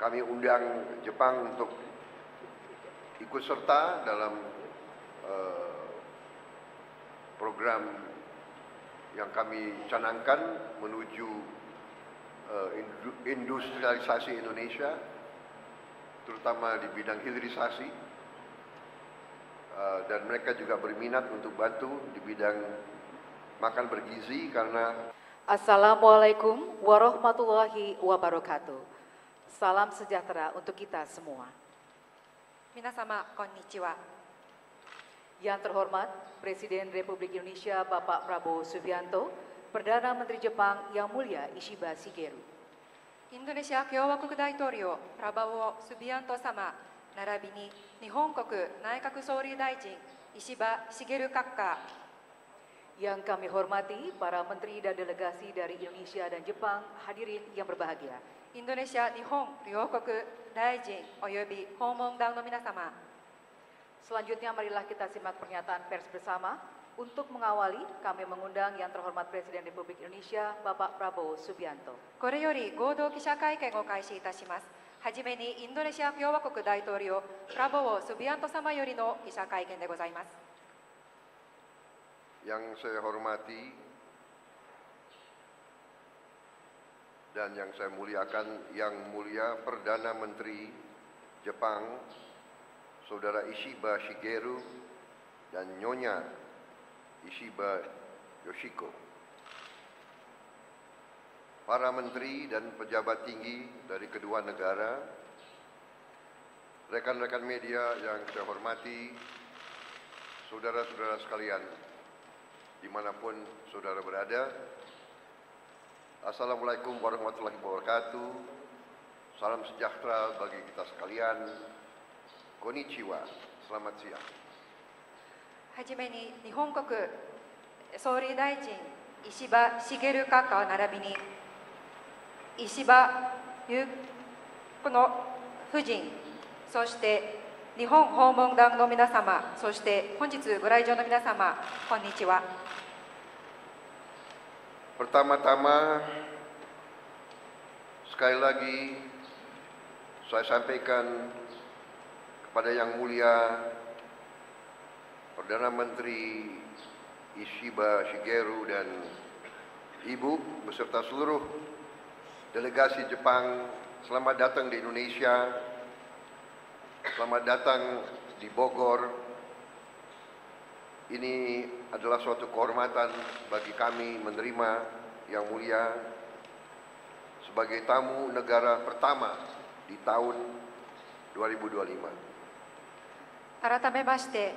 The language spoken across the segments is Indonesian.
kami undang Jepang untuk ikut serta dalam program yang kami canangkan menuju industrialisasi Indonesia, terutama di bidang hilirisasi, dan mereka juga berminat untuk bantu di bidang makan bergizi karena Assalamualaikum warahmatullahi wabarakatuh. Salam sejahtera untuk kita semua. Minasama, konnichiwa. Yang terhormat Presiden Republik Indonesia Bapak Prabowo Subianto, Perdana Menteri Jepang Yang Mulia Ishiba Shigeru. Indonesia 共和国大統領プラバオ・スビアント様並びに日本国内閣総理大臣石破茂閣下。 Yang kami hormati para menteri dan delegasi dari Indonesia dan Jepang, hadirin yang berbahagia. インドネシア、日本両国大臣および訪問団の皆様。 Selanjutnya marilah kita simak pernyataan pers bersama. Untuk mengawali, kami mengundang yang terhormat Presiden Republik Indonesia Bapak Prabowo Subianto. これより合同記者会見を開始いたします。はじめにインドネシア共和国大統領プラボオ・スビアント様よりの記者会見でございます。 yang saya hormati dan yang saya muliakan, Yang Mulia Perdana Menteri Jepang, Saudara Ishiba Shigeru dan Nyonya Ishiba Yoshiko. Para menteri dan pejabat tinggi dari kedua negara, rekan-rekan media yang saya hormati, saudara-saudara sekalian, dimanapun saudara berada, Assalamualaikum warahmatullahi wabarakatuh. Salam sejahtera bagi kita sekalian. Konnichiwa, selamat siang. はじめに日本国総理大臣石破茂閣下並びに石破裕子の夫人、そして日本訪問団の皆様、そして本日ご来場の皆様、こんにちは。 Pertama-tama, sekali lagi saya sampaikan kepada Yang Mulia Perdana Menteri Ishiba Shigeru dan Ibu beserta seluruh delegasi Jepang, selamat datang di Indonesia, selamat datang di Bogor. Ini adalah suatu kehormatan bagi kami menerima Yang Mulia sebagai tamu negara pertama di tahun 2025. 改めまして、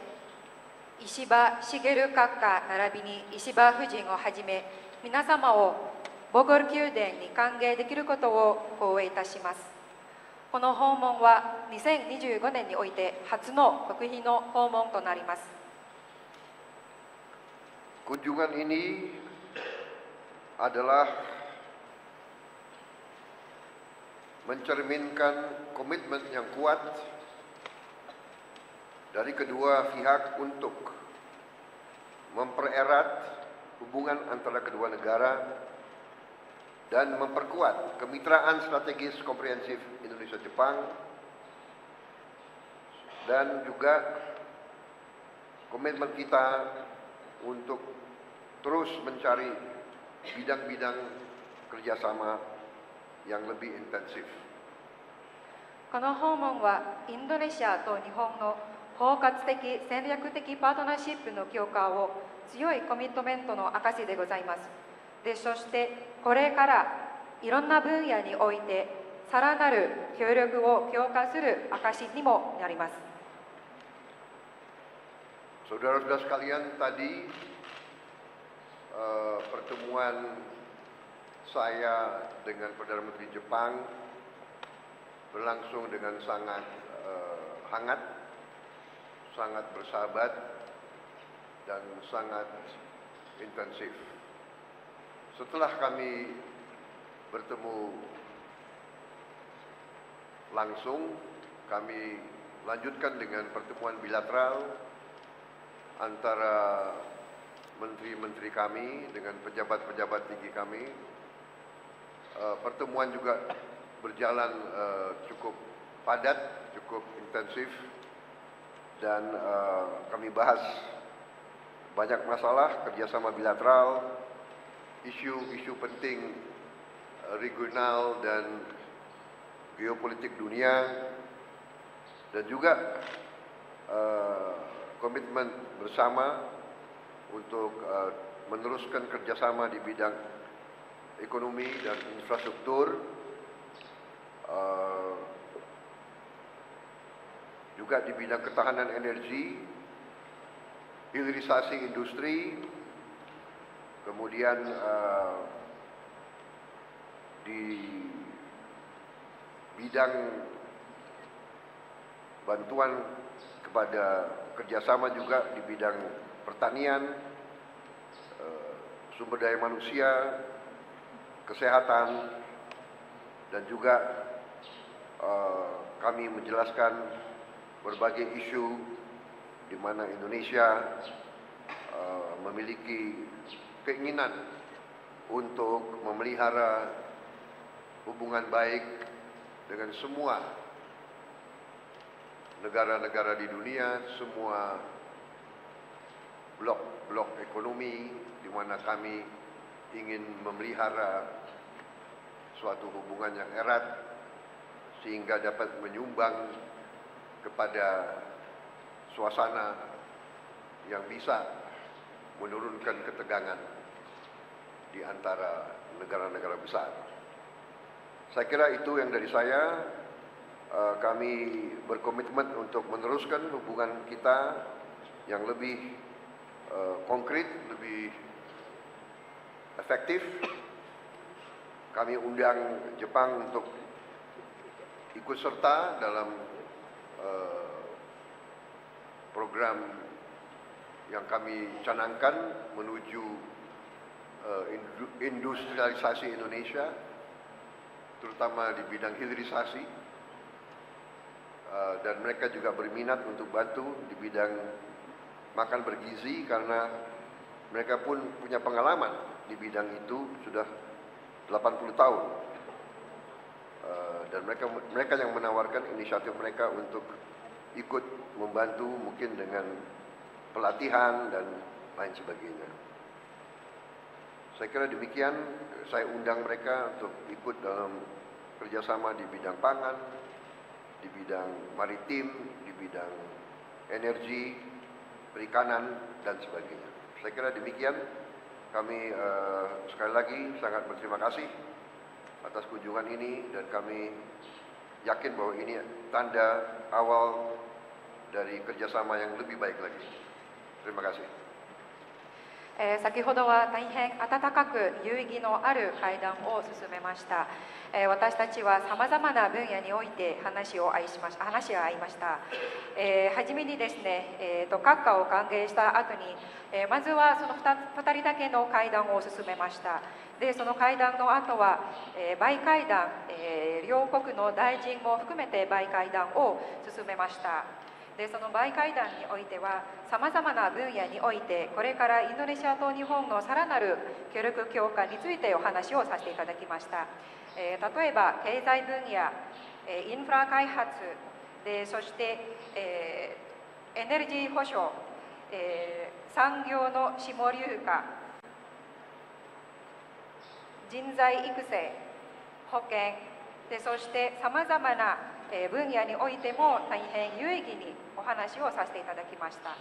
石破茂閣下並びに石破夫人をはじめ、皆様をボゴル宮殿に歓迎できることを光栄いたします。この訪問は2025年において初の国賓の訪問となります。 Kunjungan ini adalah mencerminkan komitmen yang kuat dari kedua pihak untuk mempererat hubungan antara kedua negara dan memperkuat kemitraan strategis komprehensif Indonesia-Jepang, dan juga komitmen kita untuk terus mencari bidang-bidang kerjasama yang lebih intensif. この訪問はインドネシアと日本の包括的戦略的パートナーシップの強化を強いコミットメントの証でございます。で、そしてこれからいろんな分野においてさらなる協力を強化する証にもなります。 Saudara-saudara sekalian, tadi pertemuan saya dengan Perdana Menteri Jepang berlangsung dengan sangat hangat, sangat bersahabat, dan sangat intensif. Setelah kami bertemu langsung, kami lanjutkan dengan pertemuan bilateral antara menteri-menteri kami dengan pejabat-pejabat tinggi kami. Pertemuan juga berjalan cukup padat, cukup intensif, dan kami bahas banyak masalah kerjasama bilateral, isu-isu penting regional dan geopolitik dunia, dan juga komitmen bersama untuk meneruskan kerjasama di bidang ekonomi dan infrastruktur, juga di bidang ketahanan energi, hilirisasi industri, kemudian di bidang bantuan kepada kerjasama juga di bidang pertanian, sumber daya manusia, kesehatan, dan juga kami menjelaskan berbagai isu di mana Indonesia memiliki keinginan untuk memelihara hubungan baik dengan semua negara-negara di dunia, semua blok-blok ekonomi di mana kami ingin memelihara suatu hubungan yang erat sehingga dapat menyumbang kepada suasana yang bisa menurunkan ketegangan di antara negara-negara besar. Saya kira itu yang dari saya. Kami berkomitmen untuk meneruskan hubungan kita yang lebih konkret, lebih efektif. Kami undang Jepang untuk ikut serta dalam program yang kami canangkan menuju industrialisasi Indonesia, terutama di bidang hilirisasi. Dan mereka juga berminat untuk bantu di bidang makan bergizi karena mereka pun punya pengalaman di bidang itu sudah 80 tahun. Dan mereka yang menawarkan inisiatif mereka untuk ikut membantu mungkin dengan pelatihan dan lain sebagainya. Saya kira demikian, saya undang mereka untuk ikut dalam kerjasama di bidang pangan, di bidang maritim, di bidang energi, perikanan, dan sebagainya. Saya kira demikian. Kami sekali lagi sangat berterima kasih atas kunjungan ini dan kami yakin bahwa ini tanda awal dari kerjasama yang lebih baik lagi. Terima kasih. 先ほどは大変温かく有意義のある会談を進めました。私たちはさまざまな分野において話が合いました。はじめにですね、閣下を歓迎した後に、まずはその2人だけの会談を進めました。で、その会談の後は、バイ会談、両国の大臣も含めてバイ会談を進めました。で、そのバイ会談においてはさまざまな分野においてこれからインドネシアと日本のさらなる協力強化についてお話をさせていただきました。例えば経済分野、インフラ開発で、そして、エネルギー保障、産業の下流化、人材育成、保険で、そしてさまざまな分野においても大変有意義にお話をさせていただきました。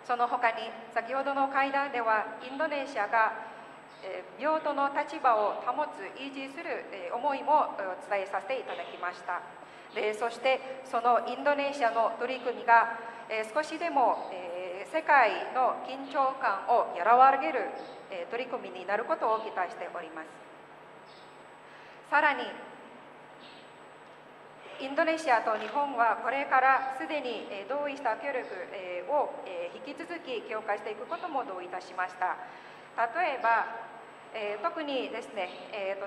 その他に先ほどの会談ではインドネシアが平等の立場を保つ、維持する思いも伝えさせていただきました。で、そしてそのインドネシアの取り組みが少しでも世界の緊張感を和らげる取り組みになることを期待しております。さらにインドネシアと日本はこれからすでに同意した協力を引き続き強化していくことも同意いたしました。例えば、特にですね、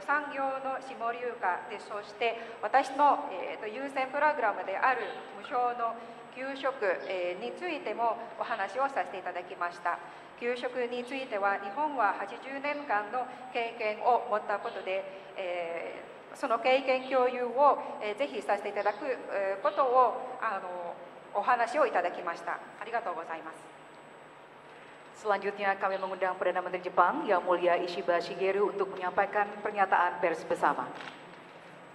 産業の下流化で、そして私の優先プログラムである無償の給食についてもお話をさせていただきました。給食については日本は80年間の経験を持ったことで、その経験共有を、ぜひさせていただく、ことをお話をいただきました。ありがとうございます。Selanjutnya kami mengundang Perdana Menteri Jepang Yang Mulia Ishiba Shigeru untuk menyampaikan pernyataan pers bersama.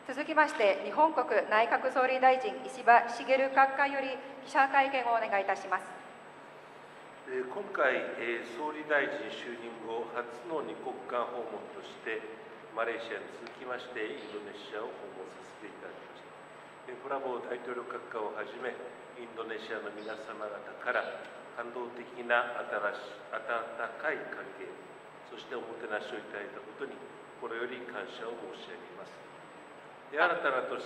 続きまして、日本国内閣総理大臣石破茂閣下より記者会見をお願いいたします。今回、総理大臣就任後初の2国間訪問としてマレーシアに続きましてインドネシアを訪問させていただきました。プラボー大統領閣下をはじめインドネシアの皆様方から感動的な温かい歓迎、そしておもてなしをいただいたことに心より感謝を申し上げます。新たな年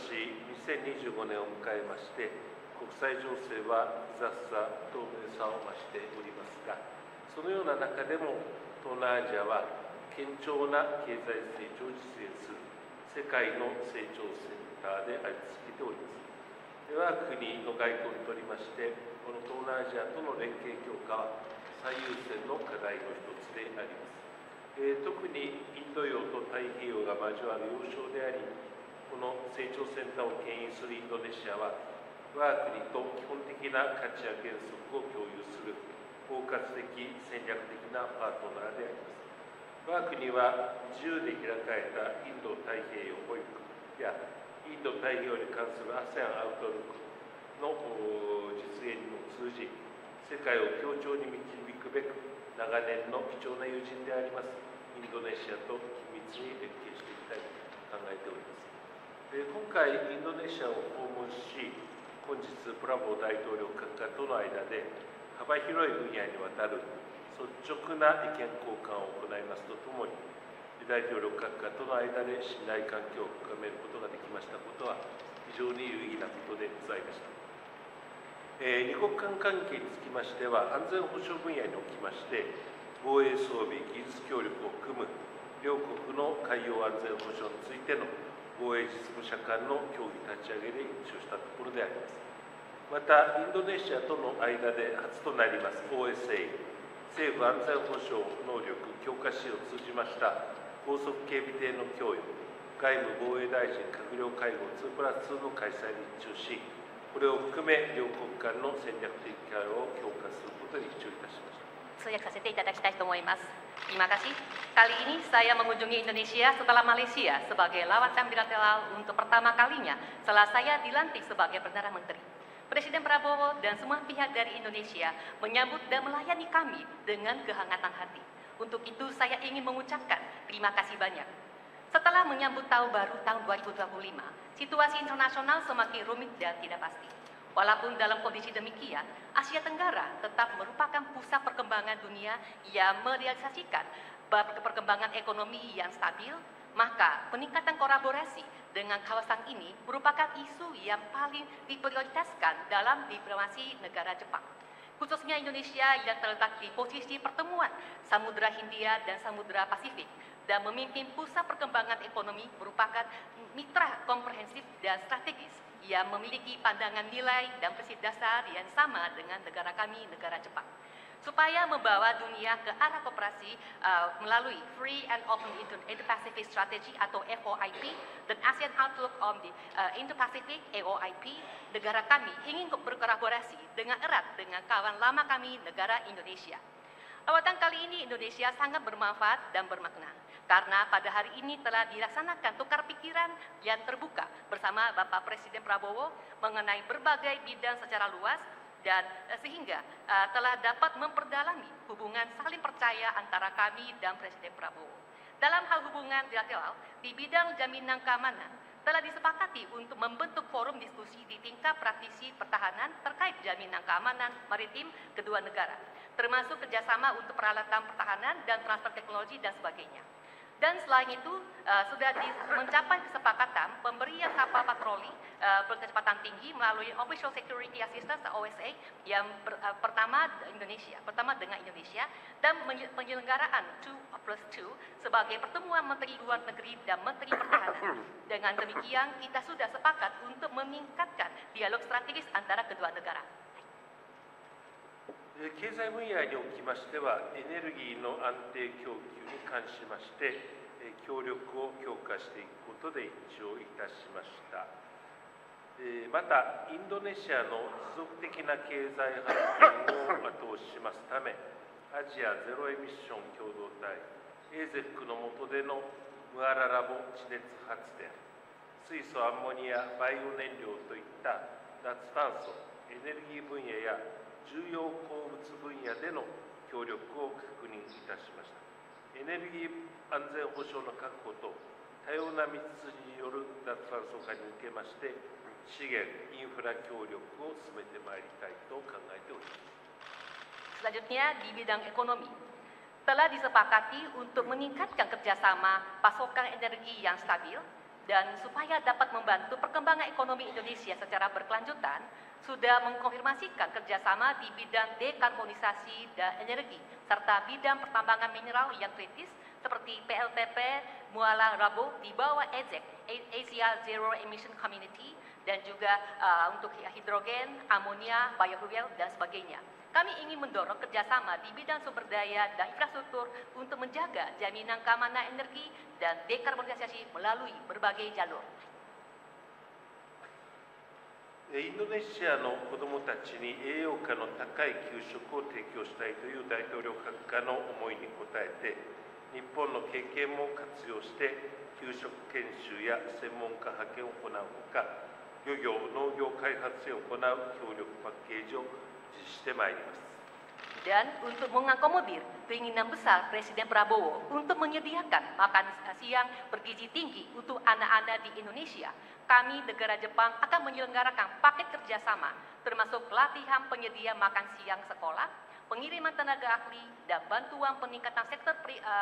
2025年を迎えまして国際情勢は複雑さ、透明さを増しておりますが、そのような中でも東南アジアは堅調な経済成長を実現する世界の成長センターであり続けております。我が国の外交にとりまして、この東南アジアとの連携強化は最優先の課題の一つであります。特にインド洋と太平洋が交わる要衝であり、この成長センターを牽引するインドネシアは我が国と基本的な価値や原則を共有する包括的戦略的なパートナーであります。我が国は自由で開かれたインド太平洋保育やインド太平洋に関する ASEAN アウトルックの実現にも通じ、世界を協調に導くべく長年の貴重な友人でありますインドネシアと緊密に連携していきたいと考えております。今回インドネシアを訪問し、本日プラボー大統領閣下との間で幅広い分野にわたる率直な意見交換を行いますとともに、大統領閣下との間で信頼関係を深めることができましたことは非常に有意義なことでございました。二国間関係につきましては、安全保障分野におきまして防衛装備技術協力を含む両国の海洋安全保障についての防衛実務者間の協議立ち上げで一致をしたところであります。また、インドネシアとの間で初となります OSA、政府安全保障能力強化支援を通じました高速警備艇の供与、外務防衛大臣閣僚会合 2+2 の開催に一致をし、これを含め両国間の戦略的対話を強化することに一致をいたしました。通訳させていただきたいと思います。Terima kasih. Kali ini saya mengunjungi Indonesia setelah Malaysia sebagai lawatan bilateral untuk pertama kalinya setelah saya dilantik sebagai Perdana Menteri. Presiden Prabowo dan semua pihak dari Indonesia menyambut dan melayani kami dengan kehangatan hati. Untuk itu saya ingin mengucapkan terima kasih banyak. Setelah menyambut tahun baru tahun 2025, situasi internasional semakin rumit dan tidak pasti. Walaupun dalam kondisi demikian, Asia Tenggara tetap merupakan pusat perkembangan dunia yang merealisasikan perkembangan ekonomi yang stabil, maka peningkatan kolaborasi dengan kawasan ini merupakan isu yang paling diprioritaskan dalam diplomasi negara Jepang. Khususnya Indonesia yang terletak di posisi pertemuan Samudra Hindia dan Samudra Pasifik dan memimpin pusat perkembangan ekonomi merupakan mitra komprehensif dan strategis yang memiliki pandangan nilai dan prinsip dasar yang sama dengan negara kami, negara Jepang. Supaya membawa dunia ke arah kooperasi melalui Free and Open Indo-Pacific Strategy atau FOIP dan ASEAN Outlook on the Indo-Pacific AOIP, negara kami ingin berkolaborasi dengan erat dengan kawan lama kami, negara Indonesia. Lawatan kali ini Indonesia sangat bermanfaat dan bermakna karena pada hari ini telah dilaksanakan tukar pikiran yang terbuka bersama Bapak Presiden Prabowo mengenai berbagai bidang secara luas dan sehingga telah dapat memperdalami hubungan saling percaya antara kami dan Presiden Prabowo. Dalam hal hubungan bilateral di bidang jaminan keamanan telah disepakati untuk membentuk forum diskusi di tingkat praktisi pertahanan terkait jaminan keamanan maritim kedua negara, termasuk kerjasama untuk peralatan pertahanan dan transfer teknologi dan sebagainya. Dan selain itu sudah mencapai kesepakatan pemberian kapal patroli berkecepatan tinggi melalui Official Security Assistance OSA yang pertama dengan Indonesia dan penyelenggaraan 2+2 sebagai pertemuan Menteri Luar Negeri dan Menteri Pertahanan. Dengan demikian kita sudah sepakat untuk meningkatkan dialog strategis antara kedua negara. 経済分野におきましては、エネルギーの安定供給に関しまして、協力を強化していくことで一致をいたしました。また、インドネシアの持続的な経済発展を後押ししますため、アジアゼロエミッション共同体 AZEC の下でのムアララボ地熱発電、水素アンモニアバイオ燃料といった脱炭素、エネルギー分野や重要鉱物分野での協力を確認いたしました。エネルギー安全保障の確保と多様な道筋による脱炭素化に向けまして、資源・インフラ協力を進めてまいりたいと考えております。Selanjutnya di bidang ekonomi, telah disepakati untuk meningkatkan kerjasama pasokan energi yang stabil dan supaya dapat membantu perkembangan ekonomi Indonesia secara berkelanjutan, sudah mengkonfirmasikan kerjasama di bidang dekarbonisasi dan energi serta bidang pertambangan mineral yang kritis seperti PLTP Muara Rabo di bawah AZEC, Asia Zero Emission Community, dan juga untuk hidrogen, amonia, biofuel, dan sebagainya. Kami ingin mendorong kerjasama di bidang sumber daya dan infrastruktur untuk menjaga jaminan keamanan energi dan dekarbonisasi melalui berbagai jalur. インドネシアの子どもたちに栄養価の高い給食を提供したいという大統領閣下の思いに応えて、日本の経験も活用して給食研修や専門家派遣を行うほか、漁業・農業開発へ行う協力パッケージを実施してまいります。 Dan untuk mengakomodir keinginan besar Presiden Prabowo untuk menyediakan makan siang bergizi tinggi untuk anak-anak di Indonesia, kami negara Jepang akan menyelenggarakan paket kerjasama termasuk pelatihan penyedia makan siang sekolah, pengiriman tenaga ahli, dan bantuan peningkatan sektor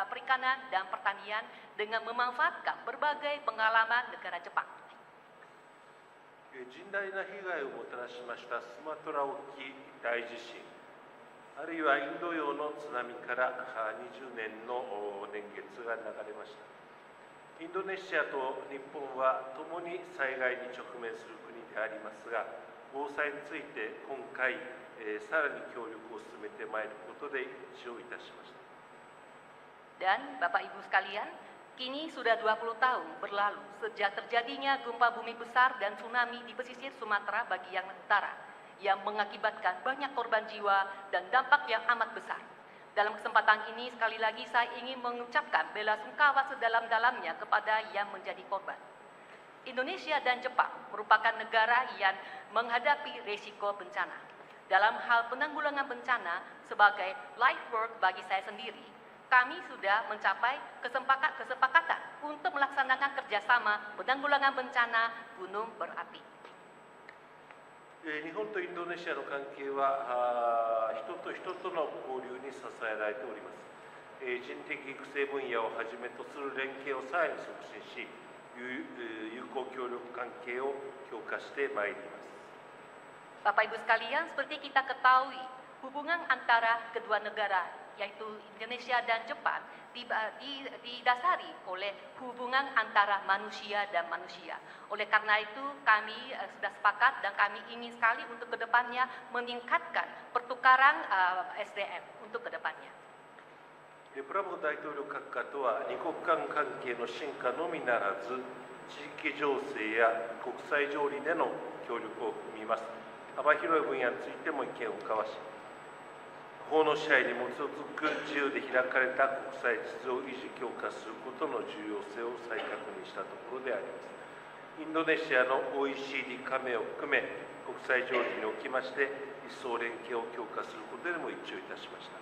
perikanan dan pertanian dengan memanfaatkan berbagai pengalaman negara Jepang. 甚大な被害をもたらしましたスマトラ沖大地震、あるいはインド洋の津波から20年の年月が流れました。インドネシアと日本は共に災害に直面する国でありますが、防災について今回、さらに協力を進めてまいることで一致をいたしました。 Dan Bapak Ibu sekalian, kini sudah 20 tahun berlalu sejak terjadinya gempa bumi besar dan tsunami di pesisir Sumatera bagian utara yang mengakibatkan banyak korban jiwa dan dampak yang amat besar. Dalam kesempatan ini sekali lagi saya ingin mengucapkan bela sungkawa sedalam-dalamnya kepada yang menjadi korban. Indonesia dan Jepang merupakan negara yang menghadapi risiko bencana. Dalam hal penanggulangan bencana sebagai life work bagi saya sendiri, kami sudah mencapai kesepakatan untuk melaksanakan kerjasama penanggulangan bencana gunung berapi. 日本とインドネシアの関係は人と人との交流に支えられております。人的育成分野をはじめとする連携をさらに促進し、友好協力関係を強化してまいります。 Bapak Ibu sekalian, seperti kita ketahui, hubungan antara kedua negara yaitu Indonesia dan Jepang didasari oleh hubungan antara manusia dan manusia. Oleh karena itu kami sudah sepakat dan kami ingin sekali untuk kedepannya meningkatkan pertukaran SDM untuk kedepannya. プラボ大統領閣下とは二国間関係の深化のみならず、地域情勢や国際条理での協力を含みます幅広い分野についても意見を交わし、法の支配に基づく自由で開かれた国際秩序を維持強化することの重要性を再確認したところであります。インドネシアの OECD 加盟を含め、国際条理におきまして一層連携を強化することでも一致をいたしました。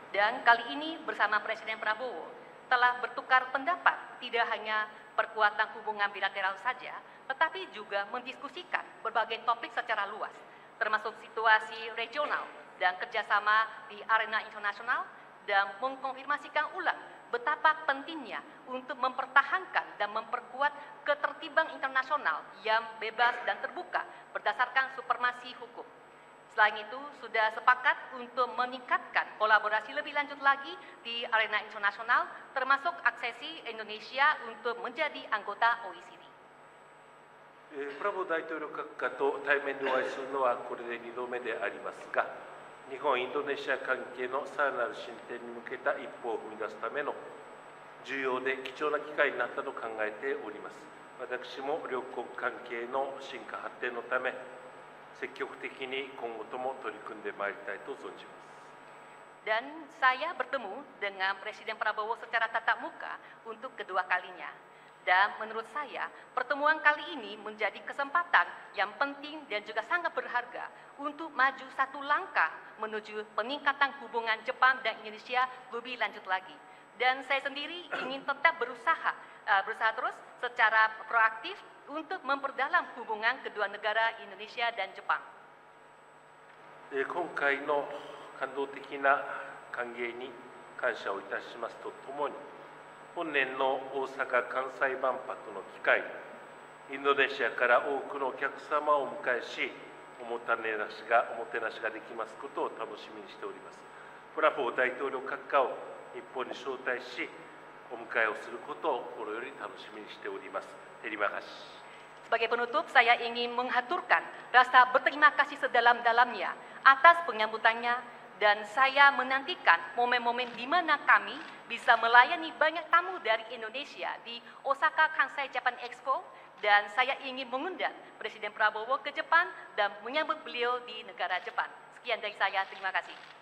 Dan kali ini bersama Presiden Prabowo telah bertukar pendapat tidak hanya perkuatan hubungan bilateral saja, tetapi juga mendiskusikan berbagai topik secara luas, termasuk situasi regional dan kerjasama di arena internasional, dan mengkonfirmasikan ulang betapa pentingnya untuk mempertahankan dan memperkuat ketertiban internasional yang bebas dan terbuka berdasarkan supremasi hukum. Selain itu, sudah sepakat untuk meningkatkan kolaborasi lebih lanjut lagi di arena internasional, termasuk aksesi Indonesia untuk menjadi anggota OECD. プラボ大統領閣下と対面でお会いするのはこれで2度目でありますが、日本・インドネシア関係のさらなる進展に向けた一歩を踏み出すための重要で貴重な機会になったと考えております。私も両国関係の進化発展のため、積極的に今後とも取り組んでまいりたいと存じます。Dan saya bertemu dengan Presiden Prabowo secara tatap muka untuk kedua kalinya. Dan menurut saya, pertemuan kali ini menjadi kesempatan yang penting dan juga sangat berharga untuk maju satu langkah menuju peningkatan hubungan Jepang dan Indonesia lebih lanjut lagi. Dan saya sendiri ingin tetap berusaha terus secara proaktif untuk memperdalam hubungan kedua negara Indonesia dan Jepang. 今回の感動的な歓迎に感謝をいたしますとともに、本年の大阪・関西万博の機会、インドネシアから多くのお客様をお迎えし、おもてなしができますことを楽しみにしております。ブラボー大統領閣下を日本に招待し、お迎えをすることを心より楽しみにしております。Terima kasih. Sebagai penutup, saya ingin menghaturkan rasa berterima kasih sedalam-dalamnya atas penyambutannya, dan saya menantikan momen-momen di mana kami bisa melayani banyak tamu dari Indonesia di Osaka Kansai Japan Expo, dan saya ingin mengundang Presiden Prabowo ke Jepang dan menyambut beliau di negara Jepang. Sekian dari saya, terima kasih.